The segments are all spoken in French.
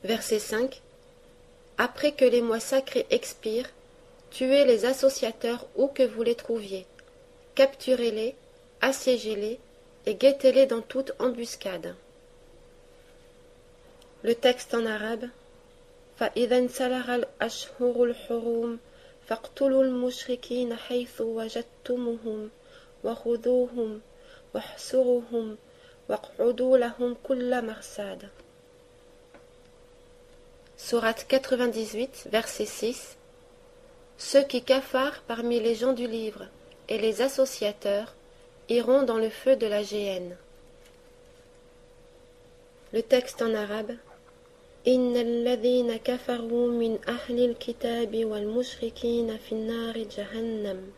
Verset 5. Après que les mois sacrés expirent, tuez les associateurs où que vous les trouviez, capturez-les, assiégez-les et guettez-les dans toute embuscade. Le texte en arabe. فإذا انسلخ الأشهر الحرم فاقتلوا المشركين حيث وجدتموهم وخذوهم واحصروهم واقعدوا لهم كل مرصاد. Sourate 98, verset 6. Ceux qui cafarent parmi les gens du livre et les associateurs iront dans le feu de la géhenne. Le texte en arabe. إن الذين كفروا من أهل الكتاب والمشركين في النار جهنم.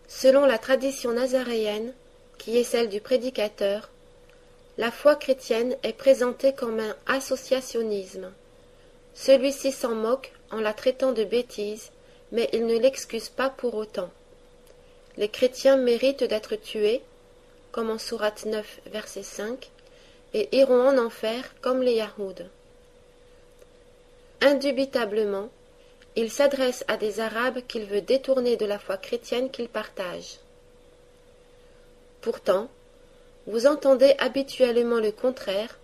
Selon la tradition nazaréenne, qui est celle du prédicateur, la foi chrétienne est présentée comme un associationnisme. Celui-ci s'en moque en la traitant de bêtise, mais il ne l'excuse pas pour autant. Les chrétiens méritent d'être tués, comme en sourate 9, verset 5, et iront en enfer comme les Yahouds. Indubitablement, il s'adresse à des Arabes qu'il veut détourner de la foi chrétienne qu'ils partagent. Pourtant, vous entendez habituellement le contraire,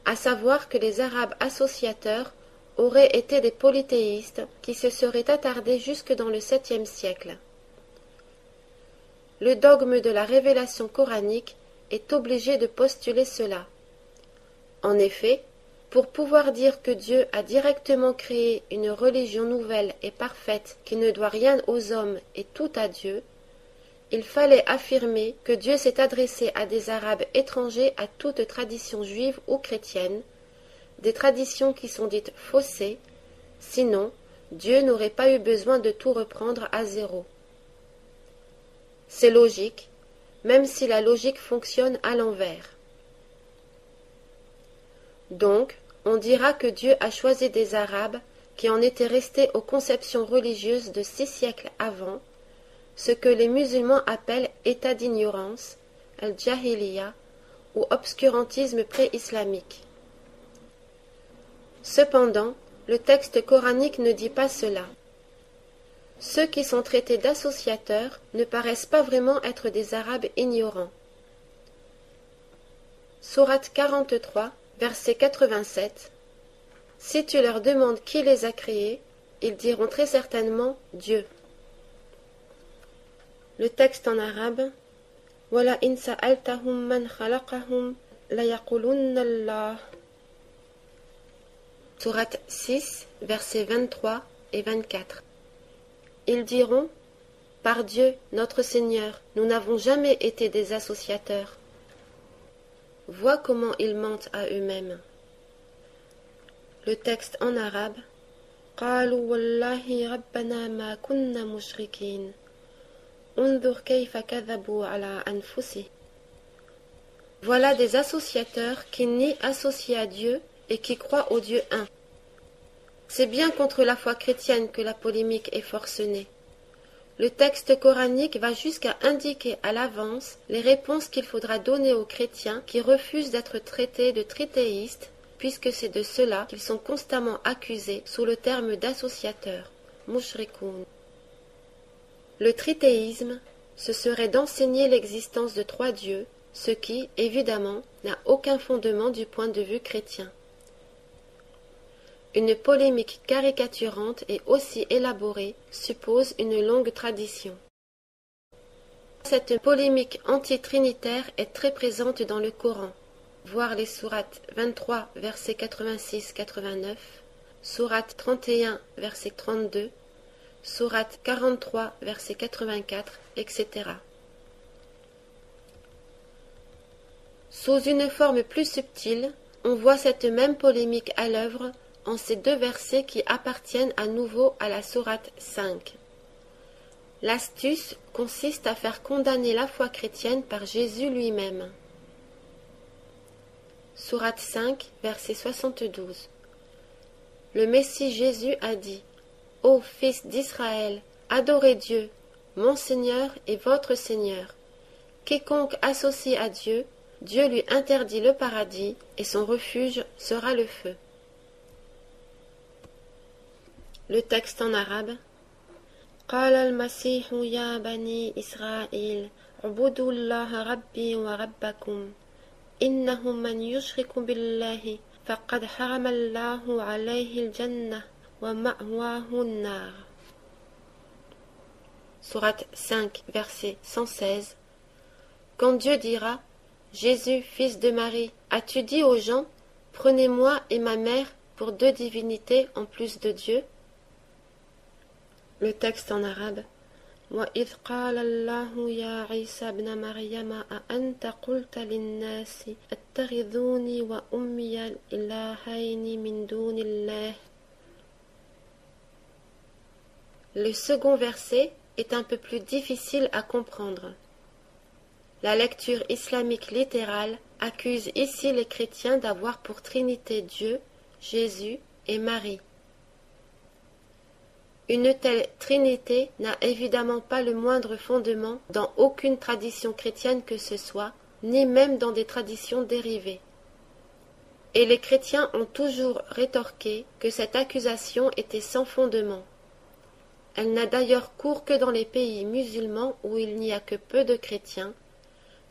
à savoir que les Arabes associateurs auraient été des polythéistes qui se seraient attardés jusque dans le 7e siècle. Le dogme de la révélation coranique est obligé de postuler cela. En effet, pour pouvoir dire que Dieu a directement créé une religion nouvelle et parfaite qui ne doit rien aux hommes et tout à Dieu, il fallait affirmer que Dieu s'est adressé à des Arabes étrangers à toute tradition juive ou chrétienne, des traditions qui sont dites faussées, sinon Dieu n'aurait pas eu besoin de tout reprendre à zéro. C'est logique, même si la logique fonctionne à l'envers. Donc, on dira que Dieu a choisi des Arabes qui en étaient restés aux conceptions religieuses de 6 siècles avant, ce que les musulmans appellent état d'ignorance, al-jahiliya, ou obscurantisme pré-islamique. Cependant, le texte coranique ne dit pas cela. Ceux qui sont traités d'associateurs ne paraissent pas vraiment être des Arabes ignorants. Sourate 43, verset 87. Si tu leur demandes qui les a créés, ils diront très certainement Dieu. Le texte en arabe. Wala in sa'altahum man khalaqahum la yaqulunna Allah. Sourate 6, versets 23 et 24. Ils diront, par Dieu, notre Seigneur, nous n'avons jamais été des associateurs. Vois comment ils mentent à eux-mêmes. Le texte en arabe. قالوا والله ربنا ما كنا مشركين انظر كيف كذبوا على أنفسهم. Voilà des associateurs qui nient associés à Dieu et qui croient au Dieu un. C'est bien contre la foi chrétienne que la polémique est forcenée. Le texte coranique va jusqu'à indiquer à l'avance les réponses qu'il faudra donner aux chrétiens qui refusent d'être traités de trithéistes, puisque c'est de cela qu'ils sont constamment accusés sous le terme d'associateurs, mushrikoun. Le trithéisme, ce serait d'enseigner l'existence de 3 dieux, ce qui, évidemment, n'a aucun fondement du point de vue chrétien. Une polémique caricaturante et aussi élaborée suppose une longue tradition. Cette polémique anti-trinitaire est très présente dans le Coran, voir les sourates 23, versets 86-89, sourate 31, verset 32, sourate 43, verset 84, etc. Sous une forme plus subtile, on voit cette même polémique à l'œuvre en ces 2 versets qui appartiennent à nouveau à la sourate 5. L'astuce consiste à faire condamner la foi chrétienne par Jésus lui-même. Sourate 5, verset 72. Le Messie Jésus a dit : Ô fils d'Israël, adorez Dieu, mon Seigneur et votre Seigneur. Quiconque associe à Dieu, Dieu lui interdit le paradis et son refuge sera le feu. Le texte en arabe. قال المسيح يا بني إسرائيل اعبدوا الله ربي وربكم إنه من يشرك بالله فقد حرم الله عليه الجنة ومأواه النار. Sourate 5, verset 116. Quand Dieu dira, Jésus, fils de Marie, as-tu dit aux gens, prenez-moi et ma mère pour deux divinités en plus de Dieu? Le texte en arabe. وَإِذْ قَالَ اللَّهُ يَا عِيسَى ابْنَ مَرْيَمَ أَأَنْتَ قُلْتَ لِلنَّاسِ اتَّخِذُونِي وَأُمِّيَ إِلَٰهَيْنِ مِن دُونِ اللَّهِ. Le second verset est un peu plus difficile à comprendre. La lecture islamique littérale accuse ici les chrétiens d'avoir pour trinité Dieu, Jésus et Marie. Une telle trinité n'a évidemment pas le moindre fondement dans aucune tradition chrétienne que ce soit, ni même dans des traditions dérivées. Et les chrétiens ont toujours rétorqué que cette accusation était sans fondement. Elle n'a d'ailleurs cours que dans les pays musulmans où il n'y a que peu de chrétiens,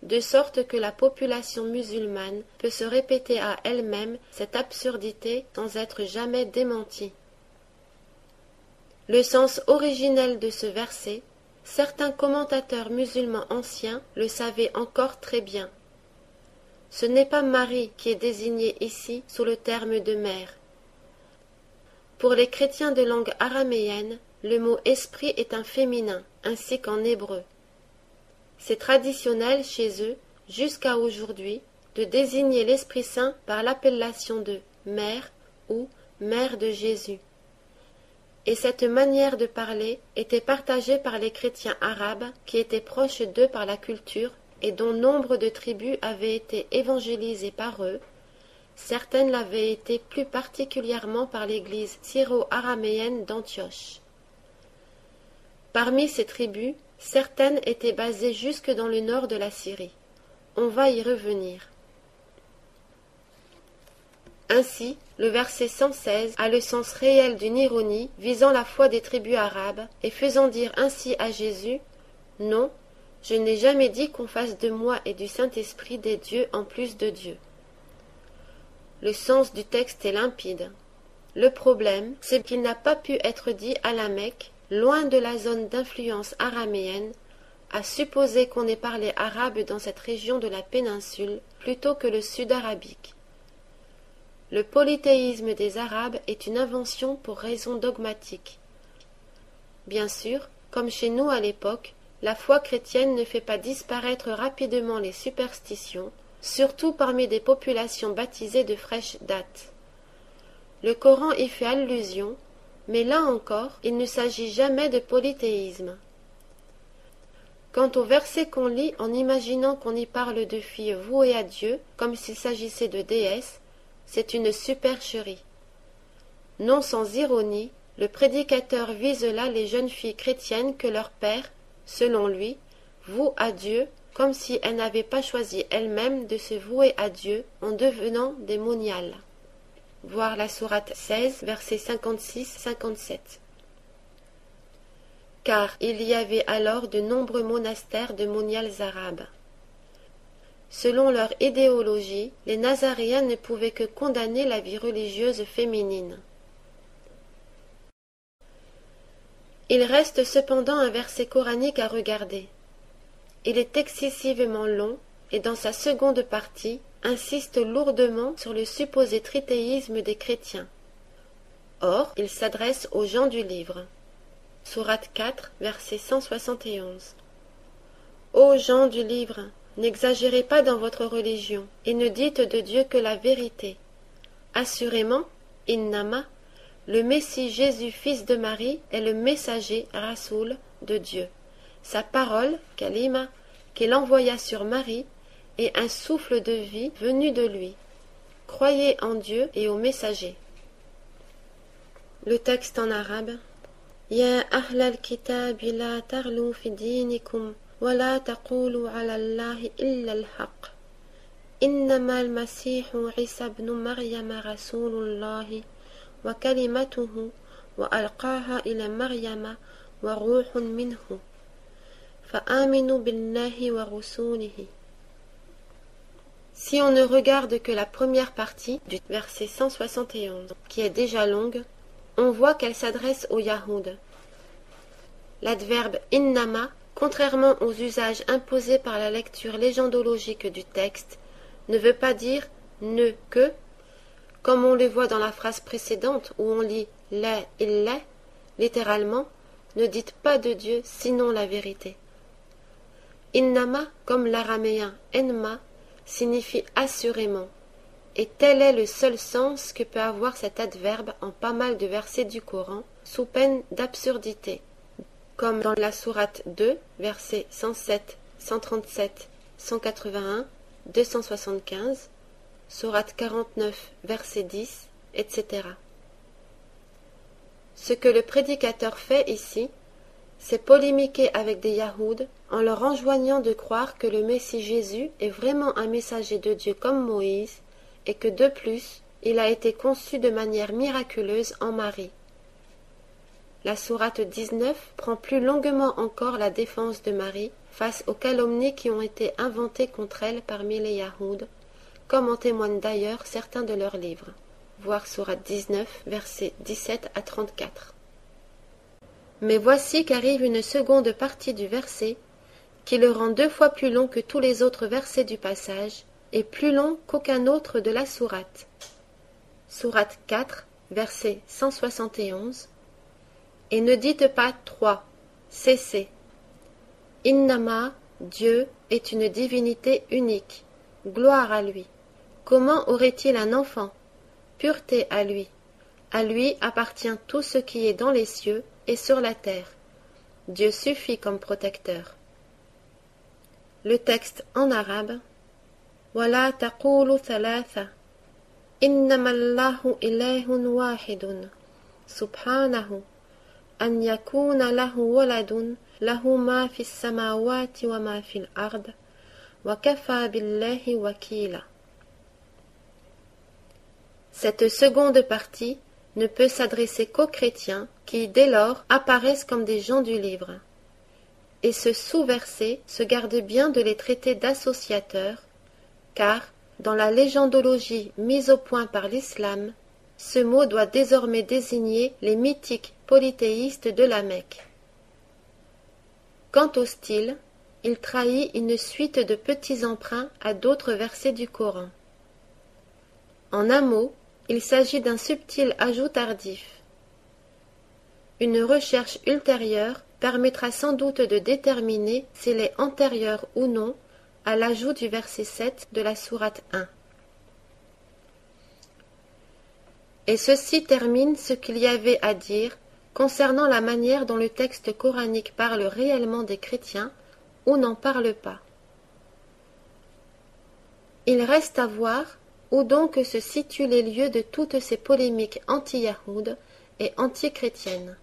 de sorte que la population musulmane peut se répéter à elle-même cette absurdité sans être jamais démentie. Le sens originel de ce verset, certains commentateurs musulmans anciens le savaient encore très bien. Ce n'est pas Marie qui est désignée ici sous le terme de mère. Pour les chrétiens de langue araméenne, le mot esprit est un féminin, ainsi qu'en hébreu. C'est traditionnel chez eux, jusqu'à aujourd'hui, de désigner l'Esprit Saint par l'appellation de mère ou mère de Jésus. Et cette manière de parler était partagée par les chrétiens arabes qui étaient proches d'eux par la culture et dont nombre de tribus avaient été évangélisées par eux. Certaines l'avaient été plus particulièrement par l'église syro-araméenne d'Antioche. Parmi ces tribus, certaines étaient basées jusque dans le nord de la Syrie. On va y revenir. Ainsi, le verset 116 a le sens réel d'une ironie visant la foi des tribus arabes et faisant dire ainsi à Jésus « Non, je n'ai jamais dit qu'on fasse de moi et du Saint-Esprit des dieux en plus de Dieu. » Le sens du texte est limpide. Le problème, c'est qu'il n'a pas pu être dit à la Mecque, loin de la zone d'influence araméenne, à supposer qu'on ait parlé arabe dans cette région de la péninsule plutôt que le sud arabique. Le polythéisme des Arabes est une invention pour raison dogmatique. Bien sûr, comme chez nous à l'époque, la foi chrétienne ne fait pas disparaître rapidement les superstitions, surtout parmi des populations baptisées de fraîche date. Le Coran y fait allusion, mais là encore, il ne s'agit jamais de polythéisme. Quant au verset qu'on lit en imaginant qu'on y parle de filles vouées à Dieu, comme s'il s'agissait de déesses, c'est une supercherie. Non sans ironie, le prédicateur vise là les jeunes filles chrétiennes que leur père, selon lui, voue à Dieu comme si elles n'avaient pas choisi elles-mêmes de se vouer à Dieu en devenant des moniales. Voir la sourate 16, versets 56-57. Car il y avait alors de nombreux monastères de moniales arabes. Selon leur idéologie, les Nazaréens ne pouvaient que condamner la vie religieuse féminine. Il reste cependant un verset coranique à regarder. Il est excessivement long et dans sa seconde partie insiste lourdement sur le supposé trithéisme des chrétiens. Or, il s'adresse aux gens du livre. Sourate 4, verset 171. Ô gens du livre, n'exagérez pas dans votre religion, et ne dites de Dieu que la vérité. Assurément, Innama, le Messie Jésus, fils de Marie, est le messager, Rasoul, de Dieu. Sa parole, Kalima, qu'il envoya sur Marie, est un souffle de vie venu de lui. Croyez en Dieu et au messager. Le texte en arabe. Ya ahlal kitab la tarlu fi dinikum wa la taqulu ala Allahi illa al-haq. إنما المسيح عيسى ابن مريم رسول الله وكلمته وألقاها إلى مريم وروح منه فآمنوا بالله ورسوله. Si on ne regarde que la première partie du verset 171, qui est déjà longue, on voit qu'elle s'adresse aux Yahoud. L'adverbe innama, contrairement aux usages imposés par la lecture légendologique du texte, ne veut pas dire ne que, comme on le voit dans la phrase précédente où on lit la il la, littéralement, ne dites pas de Dieu sinon la vérité. Innama, comme l'araméen enma, signifie assurément, et tel est le seul sens que peut avoir cet adverbe en pas mal de versets du Coran, sous peine d'absurdité, comme dans la sourate 2, versets 107, 137, 181, 275, sourate 49, verset 10, etc. Ce que le prédicateur fait ici, c'est polémiquer avec des Yahouds en leur enjoignant de croire que le Messie Jésus est vraiment un messager de Dieu comme Moïse et que de plus, il a été conçu de manière miraculeuse en Marie. La sourate 19 prend plus longuement encore la défense de Marie face aux calomnies qui ont été inventées contre elle parmi les Yahouds, comme en témoignent d'ailleurs certains de leurs livres. Voir sourate 19, versets 17 à 34. Mais voici qu'arrive une seconde partie du verset, qui le rend 2 fois plus long que tous les autres versets du passage, et plus long qu'aucun autre de la sourate. Sourate 4, verset 171. Et ne dites pas 3, cessez. Innama, Dieu, est une divinité unique. Gloire à lui. Comment aurait-il un enfant? Pureté à lui. À lui appartient tout ce qui est dans les cieux et sur la terre. Dieu suffit comme protecteur. Le texte en arabe. وَلَا تَقُولُوا ثَلَاثَةً إِنَّمَا اللَّهُ إِلَٰهٌ وَاحِدٌ سُبْحَانَهُ أَنْ يَكُونَ لَهُ وَلَدٌ لَهُ مَا فِي السَّمَاوَاتِ وَمَا فِي الْأَرْضِ وَكَفَى بِاللَّهِ وَكِيلًا. Cette seconde partie ne peut s'adresser qu'aux chrétiens qui, dès lors, apparaissent comme des gens du livre. Et ce sous-verset se garde bien de les traiter d'associateurs, car, dans la légendologie mise au point par l'islam, ce mot doit désormais désigner les mythiques polythéistes de la Mecque. Quant au style, il trahit une suite de petits emprunts à d'autres versets du Coran. En un mot, il s'agit d'un subtil ajout tardif. Une recherche ultérieure permettra sans doute de déterminer s'il est antérieur ou non à l'ajout du verset 7 de la sourate 1. Et ceci termine ce qu'il y avait à dire concernant la manière dont le texte coranique parle réellement des chrétiens ou n'en parle pas. Il reste à voir où donc se situent les lieux de toutes ces polémiques anti-yahoudes et anti-chrétiennes.